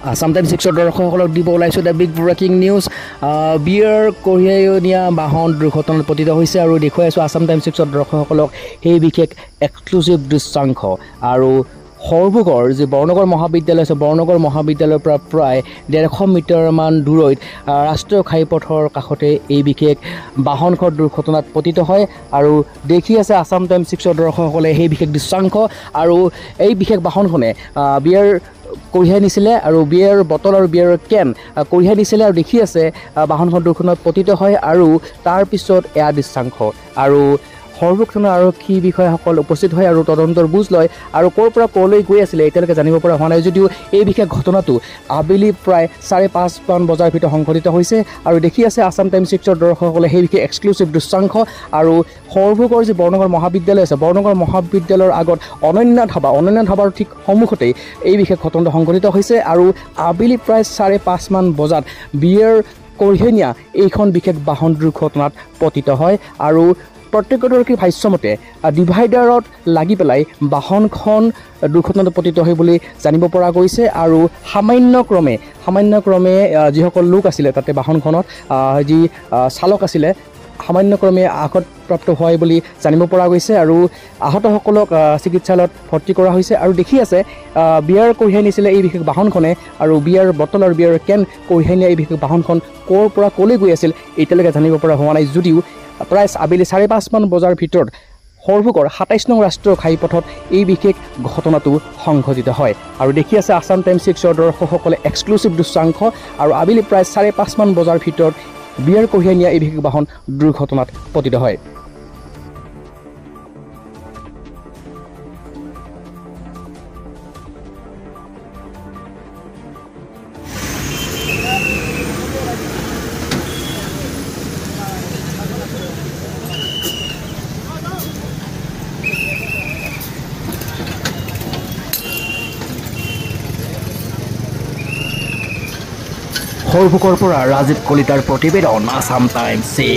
Assam times 6 দৰ্শকসকলক দিব ওলাইছোঁ the big breaking news. Beer কঢ়িয়াই নিয়া বাহন দুৰ্ঘটনাত পতিত হৈছে আৰু দেখুৱাই আছোঁ আসাম টাইমছ 6 দৰ্শকসকলক সেই বিশেষ এক্সক্লুচিভ দৃশ্যাংশ। আৰু সৰভোগৰ যি বৰনগৰ মহাবিদ্যালয় আছে, বৰনগৰ মহাবিদ্যালয়ৰ পৰা প্ৰায় 150 মিটাৰমান দূৰৈত ৰাষ্ট্ৰীয় ঘাইপথৰ কাষতে এই বিশেষ বাহনখন দুৰ্ঘটনাত পতিত হয়। আৰু দেখি আছে আসাম টাইমছ 6 দৰ্শকসকলে সেই বিশেষ দৃশ্যাংশ। আৰু এই বিশেষ বাহনখনে বিয়েৰ কঢ়িয়াই নিছিলে আৰু বিয়েৰ বটল আৰু বিয়েৰ কেন কঢ়িয়াই নিছিলে আৰু দেখি আছে বাহনখন দুৰ্ঘটনাত পতিত হয়। আৰু তাৰপিছত এয়া দৃশ্যাংশ আৰু সৰভোগ থানাৰ আৰক্ষী বিষয়াসকল উপস্থিত হয় আৰু তদন্তৰ বুজ লয়। আৰু ক'ৰ পৰা ক'লৈ গৈ আছিলে এতিয়ালৈকে জানিব পৰা হোৱা নাই, যদিও এই বিশেষ ঘটনাটো আবেলি প্ৰায় 5:30 বজাৰ ভিতৰত সংঘটিত হৈছে। আৰু দেখি আছে আসাম টাইমছ 6 দৰ্শকসকলে সেই বিশেষ এক্সক্লুচিভ দৃশ্যাংশ। আৰু সৰভোগৰ যি বৰনগৰ মহাবিদ্যালয় আছে, বৰনগৰ মহাবিদ্যালয়ৰ আগত অনন্য ধাবাৰ ঠিক সন্মুখতেই এই বিশেষ ঘটনাটো সংঘটিত হৈছে। আৰু আবেলি প্ৰায় 5:30 বজাত বিয়েৰ কঢ়িয়াই নিয়া এইখন বিশেষ বাহন দুৰ্ঘটনাত পতিত হয়। আৰু প্ৰত্যক্ষদৰ্শীৰ ভাষ্যমতে ডিভাইডাৰত লাগি পেলাই বাহনখন দুৰ্ঘটনাত পতিত হয় বুলি জানিব পৰা গৈছে। আৰু সামান্যক্ৰমে যিসকল লোক আছিলে তাতে বাহনখনত যি চালক আছিলে সামান্যক্ৰমে আঘাতপ্ৰাপ্ত হয় বুলি জানিব পৰা গৈছে। আৰু আহতসকলক চিকিৎসালয়ত ভৰ্তি কৰা হৈছে। আৰু দেখি আছে বিয়াৰ কঢ়িয়াই নিছিলে এই বিশেষ বাহনখনে আৰু বিয়াৰ বটল আৰু বিয়াৰ কেন কঢ়িয়াই নিয়া এই বিশেষ বাহনখন ক'ৰ পৰা ক'লৈ গৈ আছিল এতিয়ালৈকে জানিব পৰা হোৱা নাই, যদিও প্ৰায় আবেলি 5:30 বজাৰ ভিতৰত সৰভোগৰ 27 নং ৰাষ্ট্ৰীয় ঘাইপথত এই বিশেষ ঘটনাটো সংঘটিত হয়। আৰু দেখি আছে আসাম টাইমছ 6 দৰ্শকসকলে এক্সক্লুচিভ দৃশ্যাংশ। আৰু আবেলি প্ৰায় 5:30 বজাৰ ভিতৰত বিয়েৰ কঢ়িয়াই নিয়া এই বিশেষ বাহন দুৰ্ঘটনাত পতিত হয়। সৰভোগৰ পৰা ৰাজীৱ কলিতাৰ প্ৰতিবেদন, আসাম টাইমছ 6।